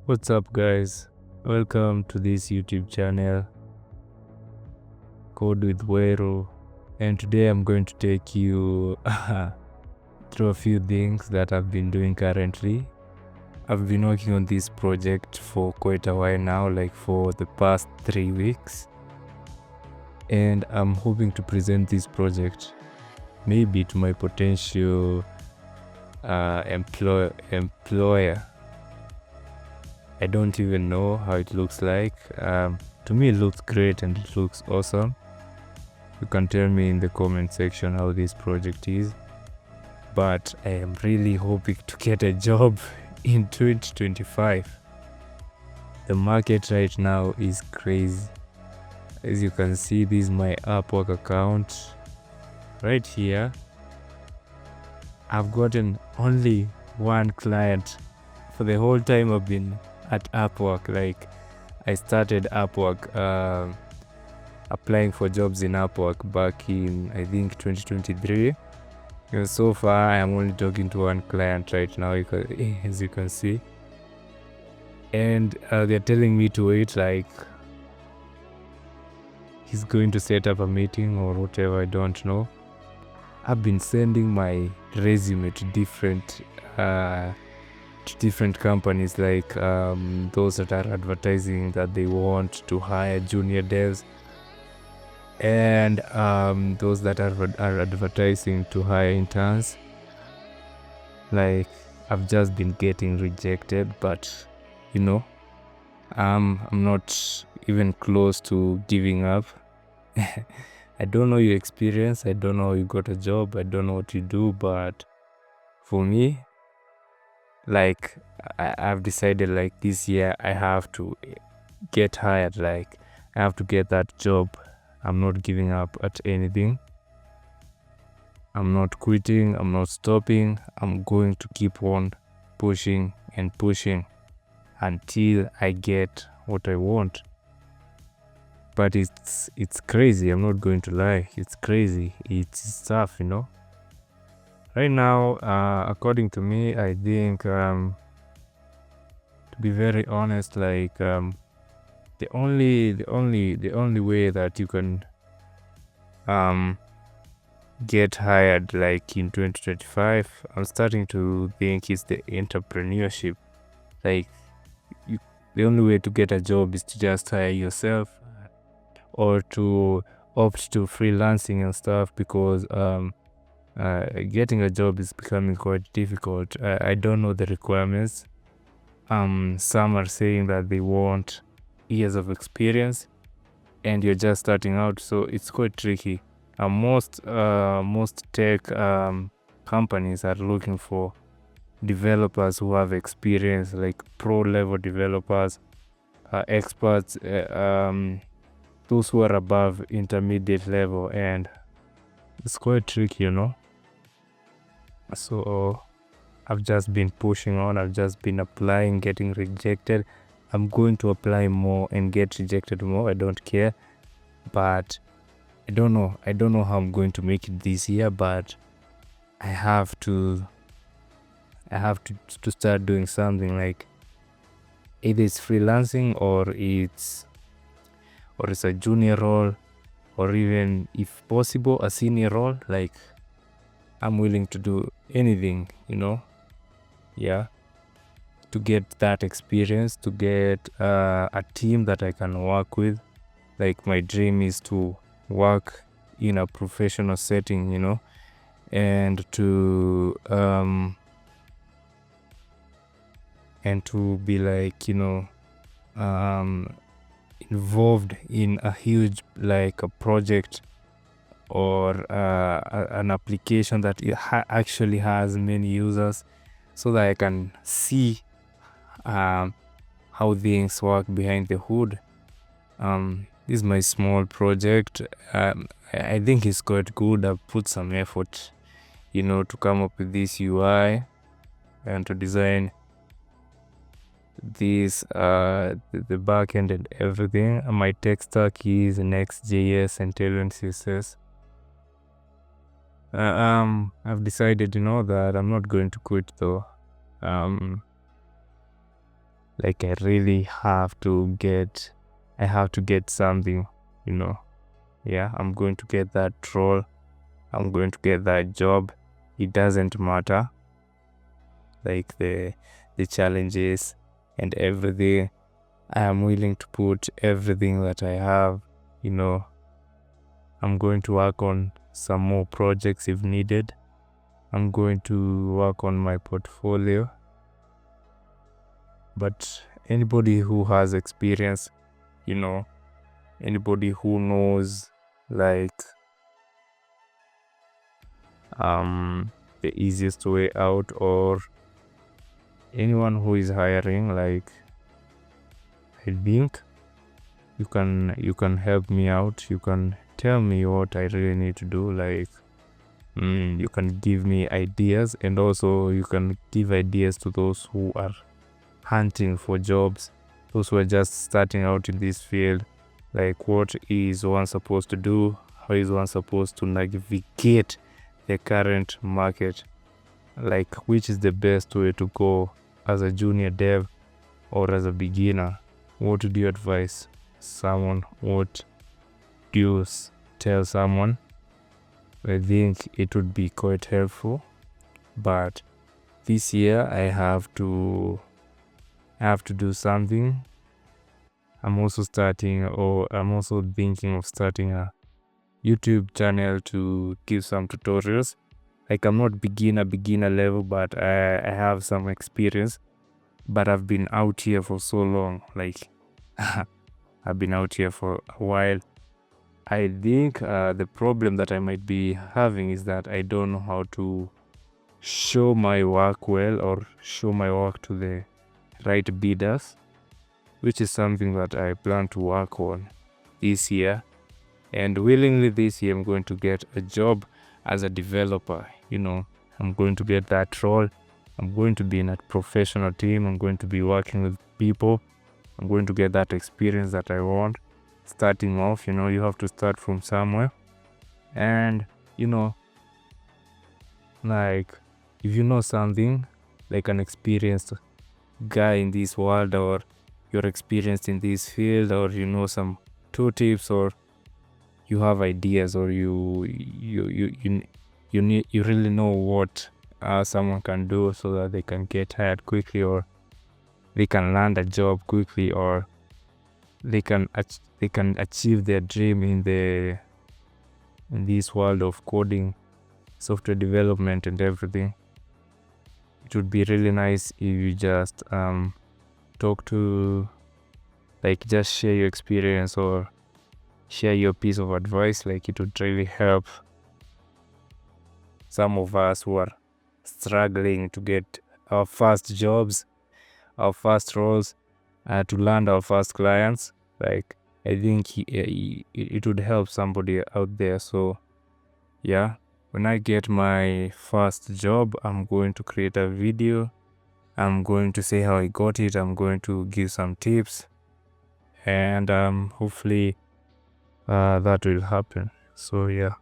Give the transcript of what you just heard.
What's up, guys? Welcome to this YouTube channel, Code with Wero, and today I'm going to take you through a few things that I've been doing currently. I've been working on this project for quite a while now, like for the past 3 weeks, and I'm hoping to present this project maybe to my potential employer. I don't even know how it looks like. To me, it looks great and it looks awesome. You can tell me in the comment section how this project is. But I am really hoping to get a job in 2025. The market right now is crazy. As you can see, this is my Upwork account. Right here, I've gotten only one client for the whole time I've been at Upwork. Like, I started Upwork applying for jobs in Upwork back in, I think, 2023. And so far, I am only talking to one client right now, as you can see. And they're telling me to wait, like, he's going to set up a meeting or whatever, I don't know. I've been sending my resume to different companies, like those that are advertising that they want to hire junior devs, and those that are advertising to hire interns. Like, I've just been getting rejected, but I'm not even close to giving up. I don't know your experience, I don't know how you got a job, I don't know what you do, but for me, like, I've decided, like, this year I have to get hired, like, I have to get that job. I'm not giving up at anything. I'm not quitting, I'm not stopping. I'm going to keep on pushing and pushing until I get what I want. But it's crazy, I'm not going to lie. It's crazy, it's tough, Right now, according to me, I think, to be very honest, like, the only way that you can get hired, like, in 2025, I'm starting to think, is the entrepreneurship. Like, the only way to get a job is to just hire yourself or to opt to freelancing and stuff, because getting a job is becoming quite difficult. I don't know the requirements. Some are saying that they want years of experience and you're just starting out, so it's quite tricky. Most tech companies are looking for developers who have experience, like pro level developers, experts, those who are above intermediate level, and it's quite tricky, So I've just been pushing on, I've just been applying, getting rejected. I'm going to apply more and get rejected more, I don't care. But I don't know how I'm going to make it this year, but I have to start doing something, like either it's freelancing or it's a junior role, or even, if possible, a senior role. Like, I'm willing to do anything, yeah, to get that experience, to get a team that I can work with. Like, my dream is to work in a professional setting, and to be, like, involved in a huge, like, a project or an application that actually has many users, so that I can see how things work behind the hood. This is my small project. I think it's quite good. I've put some effort, to come up with this UI and to design this, the back end and everything. My tech stack is Next.js and Tailwind CSS. I've decided, that I'm not going to quit though. Like I really have to get something, you know. Yeah, I'm going to get that role. I'm going to get that job. It doesn't matter. Like the challenges and everything. I am willing to put everything that I have, you know. I'm going to work on some more projects if needed. I'm going to work on my portfolio. But anybody who has experience, you know, anybody who knows like the easiest way out, or anyone who is hiring, like I think you can help me out. You can tell me what I really need to do. Like you can give me ideas, and also you can give ideas to those who are hunting for jobs, those who are just starting out in this field. Like what is one supposed to do? How is one supposed to navigate the current market? Like which is the best way to go as a junior dev or as a beginner? What would you advise someone? What do you tell someone? I think it would be quite helpful. But this year I have to do something. I'm also thinking of starting a YouTube channel to give some tutorials. Like I'm not beginner level, but I have some experience. But I've been out here for so long. Like I've been out here for a while. I think the problem that I might be having is that I don't know how to show my work well, or show my work to the right bidders, which is something that I plan to work on this year. And willingly this year I'm going to get a job as a developer. You know, I'm going to get that role. I'm going to be in a professional team. I'm going to be working with people. I'm going to get that experience that I want. Starting off, you know, you have to start from somewhere. And, you know, like if you know something, like an experienced guy in this world, or you're experienced in this field, or you know some two tips, or you have ideas, or you really know what someone can do so that they can get hired quickly, or they can land a job quickly, or they can achieve their dream in this world of coding, software development, and everything. It would be really nice if you just talk to, like, just share your experience or share your piece of advice. Like it would really help some of us who are struggling to get our first jobs, our first roles, to land our first clients. Like I think it would help somebody out there. So yeah, when I get my first job, I'm going to create a video. I'm going to say how I got it. I'm going to give some tips, and hopefully that will happen. So yeah.